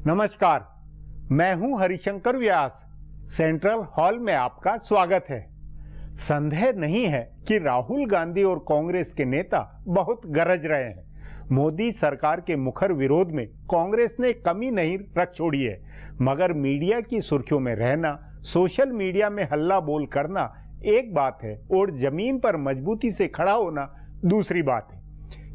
नमस्कार, मैं हूं हरिशंकर व्यास। सेंट्रल हॉल में आपका स्वागत है। संदेह नहीं है कि राहुल गांधी और कांग्रेस के नेता बहुत गरज रहे हैं। मोदी सरकार के मुखर विरोध में कांग्रेस ने कमी नहीं रख छोड़ी है, मगर मीडिया की सुर्खियों में रहना, सोशल मीडिया में हल्ला बोल करना एक बात है और जमीन पर मजबूती से खड़ा होना दूसरी बात है।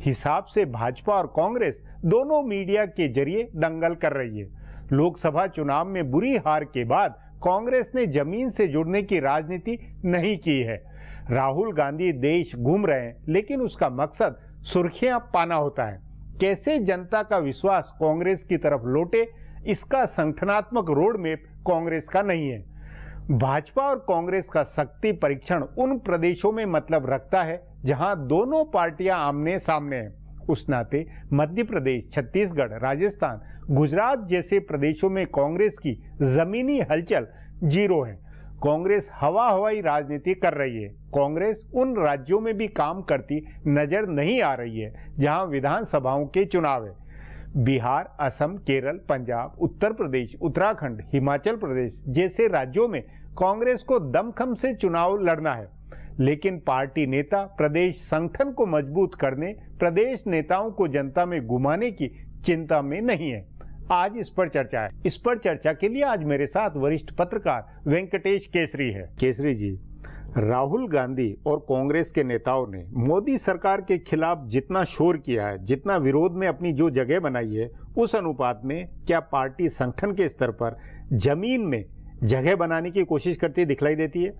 हिसाब से भाजपा और कांग्रेस दोनों मीडिया के जरिए दंगल कर रही है। लोकसभा चुनाव में बुरी हार के बाद कांग्रेस ने जमीन से जुड़ने की राजनीति नहीं की है। राहुल गांधी देश घूम रहे हैं, लेकिन उसका मकसद सुर्खियां पाना होता है। कैसे जनता का विश्वास कांग्रेस की तरफ लौटे, इसका संगठनात्मक रोड मैप कांग्रेस का नहीं है। भाजपा और कांग्रेस का शक्ति परीक्षण उन प्रदेशों में मतलब रखता है जहां दोनों पार्टियां आमने सामने हैं। उस नाते मध्य प्रदेश, छत्तीसगढ़, राजस्थान, गुजरात जैसे प्रदेशों में कांग्रेस की जमीनी हलचल जीरो है। कांग्रेस हवाई राजनीति कर रही है। कांग्रेस उन राज्यों में भी काम करती नजर नहीं आ रही है जहां विधानसभाओं के चुनाव है। बिहार, असम, केरल, पंजाब, उत्तर प्रदेश, उत्तराखंड, हिमाचल प्रदेश जैसे राज्यों में कांग्रेस को दमखम से चुनाव लड़ना है, लेकिन पार्टी नेता प्रदेश संगठन को मजबूत करने, प्रदेश नेताओं को जनता में घुमाने की चिंता में नहीं है। आज इस पर चर्चा है। इस पर चर्चा के लिए आज मेरे साथ वरिष्ठ पत्रकार वेंकटेश केसरी है। केसरी जी, राहुल गांधी और कांग्रेस के नेताओं ने मोदी सरकार के खिलाफ जितना शोर किया है, जितना विरोध में अपनी जो जगह बनाई है, उस अनुपात में क्या पार्टी संगठन के स्तर पर जमीन में जगह बनाने की कोशिश करती दिखलाई देती है?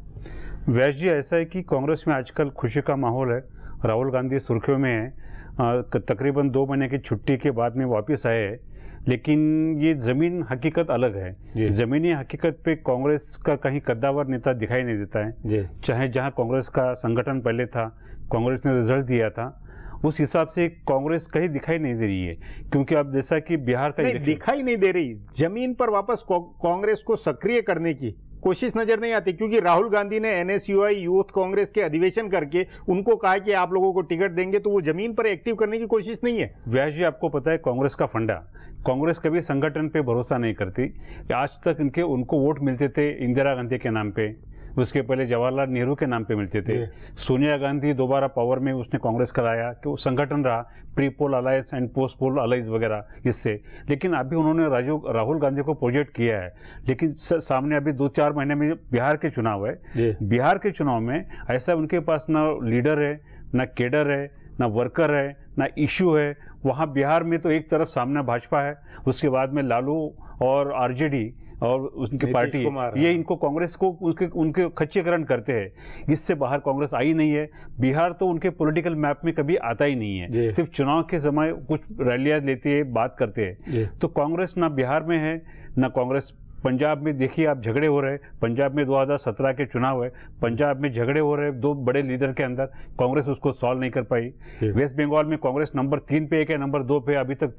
वैश जी, ऐसा है कि कांग्रेस में आजकल खुशी का माहौल है। राहुल गांधी सुर्खियों में है। तकरीबन 2 महीने की छुट्टी के बाद में वापस आए हैं, लेकिन ये जमीन हकीकत अलग है। जमीनी हकीकत पे कांग्रेस का कहीं कद्दावर नेता दिखाई नहीं देता है। चाहे जहां कांग्रेस का संगठन पहले था, कांग्रेस ने रिजल्ट दिया था, उस हिसाब से कांग्रेस कहीं दिखाई नहीं दे रही है। क्योंकि अब जैसा कि बिहार का दिखाई नहीं दे रही, जमीन पर वापस कांग्रेस को सक्रिय करने की कोशिश नजर नहीं आती। क्योंकि राहुल गांधी ने एनएसयूआई यूथ कांग्रेस के अधिवेशन करके उनको कहा कि आप लोगों को टिकट देंगे, तो वो जमीन पर एक्टिव करने की कोशिश नहीं है। व्यास जी, आपको पता है कांग्रेस का फंडा, कांग्रेस कभी संगठन पे भरोसा नहीं करती। आज तक उनको वोट मिलते थे इंदिरा गांधी के नाम पे, उसके पहले जवाहरलाल नेहरू के नाम पे मिलते थे। सोनिया गांधी दोबारा पावर में उसने कांग्रेस कराया कि वो संगठन रहा, pre poll alliance and post poll alliance वगैरह इससे। लेकिन अभी उन्होंने राहुल गांधी को प्रोजेक्ट किया है। लेकिन सामने अभी 2-4 महीने में बिहार के चुनाव है। बिहार के चुनाव में ऐसा उनके पास ना लीडर है, ना केडर है, ना वर्कर है, ना इश्यू है। वहाँ बिहार में तो एक तरफ सामने भाजपा है, उसके बाद में लालू और आरजेडी और उनकी पार्टी, ये इनको कांग्रेस को उनके खच्चीकरण करते हैं। इससे बाहर कांग्रेस आई नहीं है। बिहार तो उनके पॉलिटिकल मैप में कभी आता ही नहीं है। सिर्फ चुनाव के समय कुछ रैलियां लेती है, बात करते हैं। तो कांग्रेस ना बिहार में है, ना कांग्रेस पंजाब में। देखिए आप, झगड़े हो रहे हैं। पंजाब में 2017 के चुनाव है, पंजाब में झगड़े हो रहे हैं 2 बड़े लीडर के अंदर, कांग्रेस उसको सॉल्व नहीं कर पाई। वेस्ट बंगाल में कांग्रेस नंबर 3 पे है, नंबर 2 पे अभी तक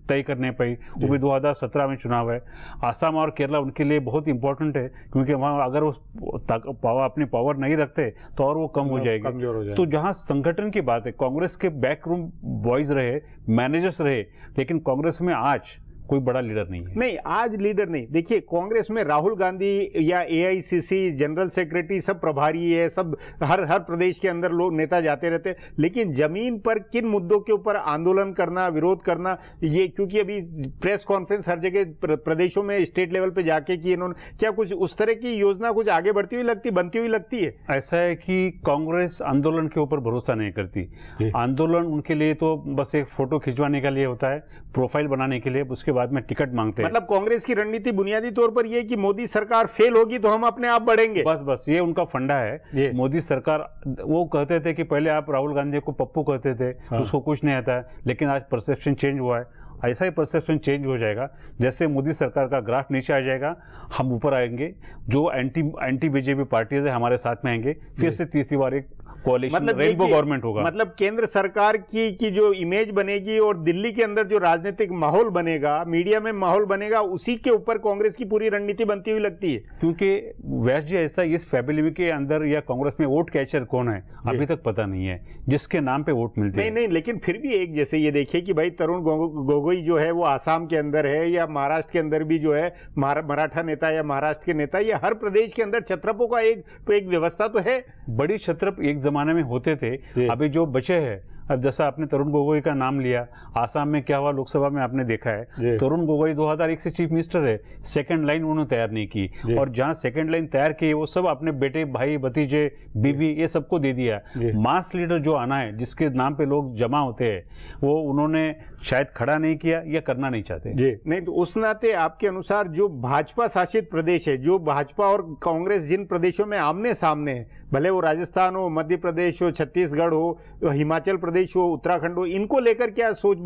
तय कर नहीं पाई। वो भी 2017 में चुनाव है। आसाम और केरला उनके लिए बहुत इंपॉर्टेंट है, क्योंकि वहाँ अगर वो अपनी पावर नहीं रखते तो और वो कम हो जाएगी। तो जहाँ संगठन की बात है, कांग्रेस के बैकरूम बॉयज रहे, मैनेजर्स रहे, लेकिन कांग्रेस में आज कोई बड़ा लीडर नहीं है। नहीं, आज लीडर नहीं। देखिए, कांग्रेस में राहुल गांधी या एआईसीसी जनरल सेक्रेटरी सब प्रभारी है, सब हर प्रदेश के अंदर लोग नेता जाते रहते हैं। लेकिन जमीन पर किन मुद्दों के ऊपर आंदोलन करना, विरोध करना, ये क्योंकि अभी प्रेस कॉन्फ्रेंस हर जगह प्रदेशों में स्टेट लेवल पे जाके की इन्होंने, क्या कुछ उस तरह की योजना कुछ आगे बढ़ती हुई बनती हुई लगती है? ऐसा है कि कांग्रेस आंदोलन के ऊपर भरोसा नहीं करती। आंदोलन उनके लिए तो बस एक फोटो खिंचवाने के लिए होता है, प्रोफाइल बनाने के लिए, उसके बाद में टिकट मांगते हैं। मतलब कांग्रेस की रणनीति बुनियादी तौर पर यह कि मोदी सरकार फेल होगी तो हम अपने आप बढ़ेंगे। बस ये उनका फंडा है। मोदी सरकार, वो कहते थे कि पहले आप राहुल गांधी को पप्पू कहते थे, उसको कुछ नहीं आता है, लेकिन आज परसेप्शन चेंज हुआ है। ऐसा ही परसेप्शन चेंज हो जाएगा। जैसे मोदी सरकार का ग्राफ नीचे आ जाएगा, हम ऊपर आएंगे। जो एंटी बीजेपी पार्टीज है हमारे साथ में आएंगे, फिर से तीसरी बार एक कोalition, मतलब रेनबो गवर्नमेंट होगा। मतलब केंद्र सरकार की जो इमेज बनेगी और दिल्ली के अंदर जो राजनीतिक माहौल बनेगा, मीडिया में माहौल बनेगा, उसी के ऊपर कांग्रेस की पूरी रणनीति बनती हुई लगती है। क्योंकि व्यास जी ऐसा इस फैमिली के अंदर या कांग्रेस में वोट कैचर कौन है अभी तक पता नहीं है, जिसके नाम पे वोट मिलते हैं। नहीं, लेकिन फिर भी एक जैसे ये देखिए कि भाई तरुण गोगोई जो है वो आसाम के अंदर है, या महाराष्ट्र के अंदर भी जो है मराठा नेता या महाराष्ट्र के नेता, या हर प्रदेश के अंदर छत्रपों का एक व्यवस्था तो है। बड़ी छत्रप एक जमाने में होते थे, अभी जो बचे हैं, अब जैसा आपने तरुण गोगोई का नाम लिया, आसाम में क्या हुआ लोकसभा में आपने देखा है, तरुण गोगोई 2001 से चीफ मिनिस्टर है, सेकंड लाइन उन्होंने तैयार नहीं की, और जहां सेकंड लाइन तैयार की वो सब अपने बेटे, भाई, भतीजे, बीबी, ये सबको दे दिया। मास लीडर जो आना है, जिसके नाम पे लोग जमा होते हैं, वो उन्होंने शायद खड़ा नहीं किया या करना नहीं चाहते। जी नहीं, तो उस नाते आपके अनुसार जो भाजपा शासित प्रदेश है, जो भाजपा और कांग्रेस जिन प्रदेशों में आमने सामने है, भले वो राजस्थान हो, मध्य प्रदेश हो, छत्तीसगढ़ हो, हिमाचल प्रदेश हो, उत्तराखंड हो, इनको लेकर क्या सोच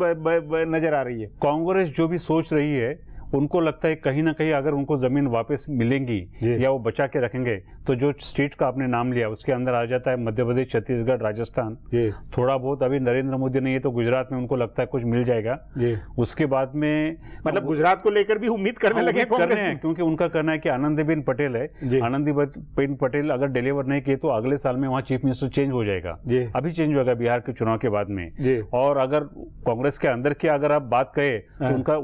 नजर आ रही है? कांग्रेस जो भी सोच रही है, उनको लगता है कहीं ना कहीं अगर उनको जमीन वापस मिलेंगी या वो बचा के रखेंगे, तो जो स्टेट का आपने नाम लिया उसके अंदर आ जाता है मध्य प्रदेश, छत्तीसगढ़, राजस्थान, थोड़ा बहुत अभी नरेंद्र मोदी ने ये तो गुजरात में उनको लगता है कुछ मिल जाएगा। उसके बाद में मतलब गुजरात को लेकर भी उम्मीद करने लगे कांग्रेस में, क्योंकि उनका कहना है कि आनंदीबेन पटेल है, आनंदीबेन पटेल अगर डिलीवर नहीं किए तो अगले साल में वहाँ चीफ मिनिस्टर चेंज हो जाएगा, अभी चेंज होगा बिहार के चुनाव के बाद में। और अगर कांग्रेस के अंदर की अगर आप बात कहें तो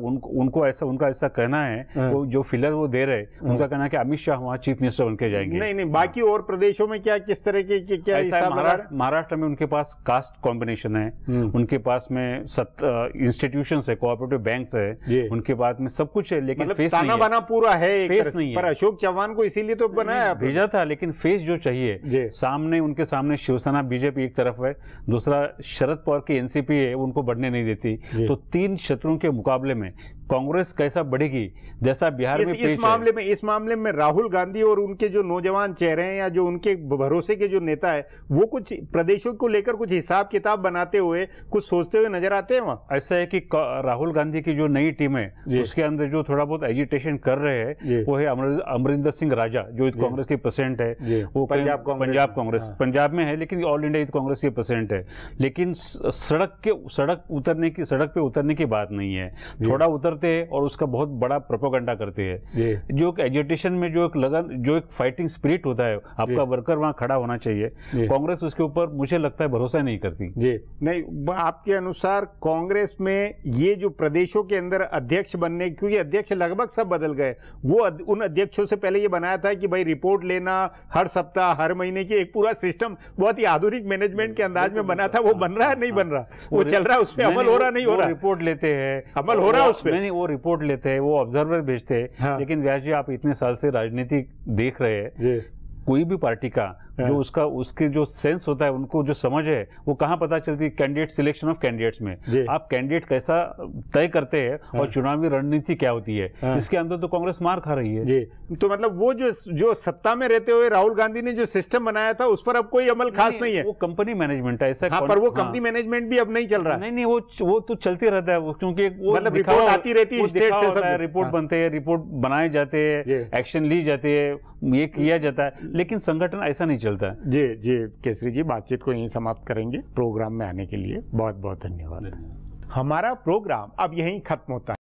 उनका ऐसा कहना है, वो जो फिलर वो दे रहे, उनका कहना है कि अमित शाह वहाँ चीफ मिनिस्टर बन के जाएंगे। नहीं, बाकी और प्रदेशों में क्या किस तरह के क्या हिसाब? महाराष्ट्र में उनके पास कास्ट कॉम्बिनेशन है, उनके पास में इंस्टीट्यूशंस है, कोऑपरेटिव बैंक्स है, उनके पास में सब कुछ है, लेकिन फेस नहीं है। बना पूरा है, फेस नहीं है। पर अशोक चौहान को इसीलिए तो बनाया, भेजा था, लेकिन फेस जो चाहिए सामने, उनके सामने शिवसेना बीजेपी एक तरफ है, दूसरा शरद पवार की एनसीपी है, उनको बढ़ने नहीं देती। तो तीन शत्रुओं के मुकाबले में कांग्रेस कैसा बढ़ेगी, जैसा बिहार में इस मामले में राहुल गांधी और उनके जो नौजवान चेहरे हैं या जो उनके भरोसे के जो नेता है, वो कुछ प्रदेशों को लेकर कुछ हिसाब किताब बनाते हुए, कुछ सोचते हुए नजर आते हैं वहाँ। ऐसा है कि राहुल गांधी की जो नई टीम है, उसके अंदर जो थोड़ा बहुत एजिटेशन कर रहे हैं, वो है अमरिंदर सिंह राजा, जो कांग्रेस के प्रेसिडेंट है, वो पंजाब कांग्रेस, पंजाब में है, लेकिन ऑल इंडिया कांग्रेस के प्रेसिडेंट है। लेकिन सड़क पे उतरने की बात नहीं है, थोड़ा उतरते हैं और उसका बहुत बड़ा प्रोपेगेंडा करते हैं। जो एक एजिटेशन में जो एक लगन, जो एक फाइटिंग स्पिरिट होता है, आपका वर्कर वहां खड़ा होना चाहिए, कांग्रेस उसके ऊपर मुझे लगता है भरोसा नहीं करती। जी नहीं, आपके अनुसार कांग्रेस में ये जो प्रदेशों के अंदर अध्यक्ष बनने, क्योंकि अध्यक्ष लगभग सब बदल गए, वो उन अध्यक्षों से पहले ये बनाया था कि भाई रिपोर्ट लेना हर सप्ताह, हर महीने की एक पूरा सिस्टम बहुत ही आधुनिक मैनेजमेंट के अंदाज में बना था। वो बन रहा है, नहीं बन रहा, वो चल रहा है, उसमें अमल हो रहा, नहीं हो रहा। रिपोर्ट लेते हैं, अमल हो रहा है उसमें, नहीं, वो रिपोर्ट लेते हैं, वो ऑब्जर्वर भेजते हैं। लेकिन व्यास जी, आप इतने साल से राजनीति देख रहे हैं, कोई भी पार्टी का जो उसके जो सेंस होता है, उनको जो समझ है, वो कहाँ पता चलती है? कैंडिडेट सिलेक्शन ऑफ कैंडिडेट्स में आप कैंडिडेट कैसा तय करते हैं और चुनावी रणनीति क्या होती है, इसके अंदर तो कांग्रेस मार खा रही है। जी, तो मतलब वो जो सत्ता में रहते हुए राहुल गांधी ने जो सिस्टम बनाया था, उस पर अब कोई अमल खास नहीं है। वो कंपनी मैनेजमेंट है, ऐसा। हाँ, पर वो कंपनी मैनेजमेंट भी अब नहीं चल रहा। नहीं, वो तो चलते रहता है, क्योंकि मतलब रिपोर्ट आती रहती है, स्टेट से सब रिपोर्ट बनते हैं, रिपोर्ट बनाए जाते हैं, एक्शन ली जाती है, ये किया जाता है, लेकिन संगठन ऐसा नहीं चलता। जी केसरी जी, बातचीत को यहीं समाप्त करेंगे। प्रोग्राम में आने के लिए बहुत बहुत धन्यवाद। हमारा प्रोग्राम अब यहीं खत्म होता है।